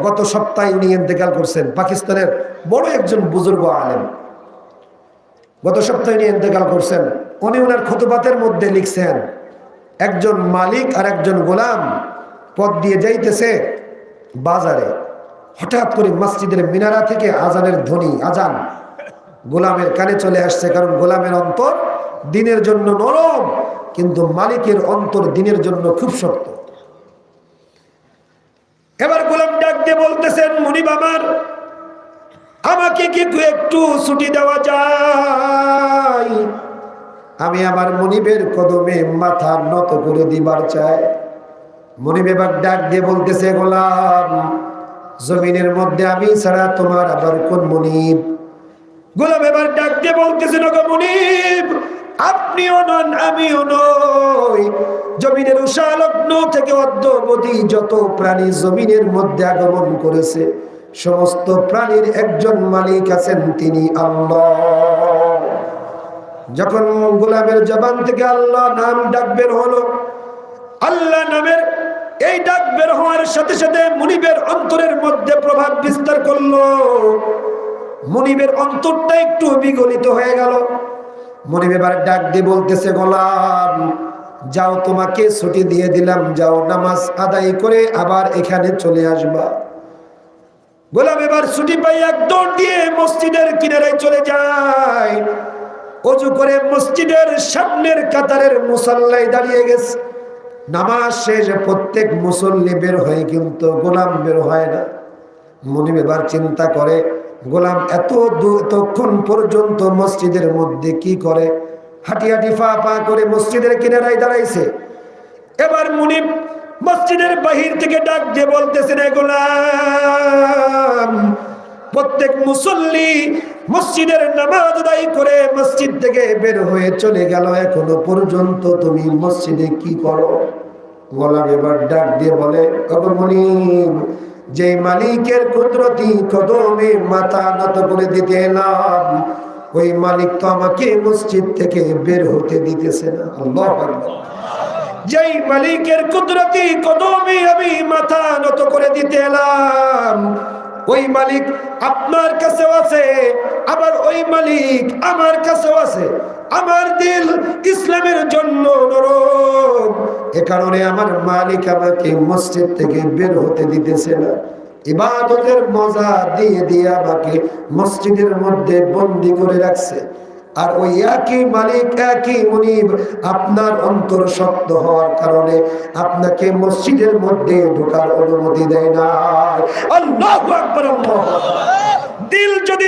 গত সপ্তাহে উনি ইন্তেকাল করছেন। পাকিস্তানের বড় একজন বুজুর্গ আলেম, গত সপ্তাহে উনি ইন্তেকাল করছেন। উনি ওনার খুতবাতের মধ্যে লিখছেন, একজন মালিক আর একজন গোলাম পথ দিয়ে যাইতেছে বাজারে, হঠাৎ করে মসজিদের মিনারা থেকে আজানের ধ্বনি, আজান গোলামের কানে চলে আসছে। কারণ গোলামের অন্তর দিনের জন্য নরম, কিন্তু মালিকের অন্তর দিনের জন্য খুব শক্ত। এবার গোলাম ডাক দিয়ে বলতেছেন, মুনিব আমার, আমাকে কি একটু ছুটি দেওয়া যায়? আমি আমার মুনিবের কদমে মাথা নত করে দিবার চাই। মুনিব এবার ডাক দিয়ে বলতেছে, গোলাম, জমিনের মধ্যে আমি ছাড়া তোমার আবার কোন মুনিব? গোলাম এবার ডাক দিয়ে বলতেছে, নগো মুনিব, আপনিও নন আমিও নই। জমিনের উষালগ্ন থেকে অদ্যাবধি যত প্রাণী জমিনের মধ্যে আগমন করেছে, সমস্ত প্রাণীর একজন মালিক আছেন, তিনি আল্লাহ। যখন গোলামের জবান থেকে আল্লাহ নাম ডাক বের হলো, আল্লাহ নামের এই ডাক বের হওয়ার সাথে সাথে মুনিবের অন্তরের মধ্যে প্রভাব বিস্তার করলো। মুনিবের অন্তরটা একটু বিগলিত হয়ে গেল। মুনিব এবার ডাক দিয়ে বলতেছে, গোলাম, যাও, তোমাকে ছুটি দিয়ে দিলাম, যাও নামাজ আদায় করে আবার এখানে চলে আসবা। গোলাম এবার ছুটি পাই এক দৌড় দিয়ে মসজিদের কিনারায় চলে যায়। ওযু করে মসজিদের সামনের কাতারের মুসাল্লায় দাঁড়িয়ে গেছে। নামাজ শেষ, প্রত্যেক মুসল্লি বের হয়ে, কিন্তু গোলাম বের হয় না। মুনিব এবার চিন্তা করে, গোলাম এতক্ষণ পর্যন্ত মসজিদের মধ্যে কি করে? হাঁটি হাঁটি ফা পা করে মসজিদের কিনারায় দাঁড়াইছে। এবার মুনিব মসজিদের বাহির থেকে ডাক দিয়ে বলতেছেন, গোলাম, প্রত্যেক মুসল্লি মসজিদের নামাজ আদায় করে মসজিদ থেকে বের হয়ে চলে গেল, এখনো পর্যন্ত তুমি মসজিদে কি করো? গোলাম এবার ডাক দিয়ে বলে, মুনিব, যে মালিকের কুদরতি কদমে মাথা নত করে দিতে এলাম, ওই মালিক তো আমাকে মসজিদ থেকে বের হতে দিতেছে না। আল্লাহু আকবার। যেই মালিকের কুদরতি কদমে আমি মাথা নত করে দিতে এলাম, ওই মালিক আপনার কাছেও আছে, আবার ওই মালিক আমার কাছেও আছে। আমার দিল ইসলামের জন্য নরম, এ কারণে আমার মালিক আমাকে মসজিদ থেকে বের হতে দিতেছে না। ইবাদতের মজা দিয়ে দিয়ে আমাকে মসজিদের মধ্যে বন্দী করে রাখছে। আর ওই একই মালিক, একই মুনিব আপনার অন্তর শক্ত হওয়ার কারণে আপনাকে মসজিদের মধ্যে ঢোকার অনুমতি দেয় না। আল্লাহু আকবার। দিল যদি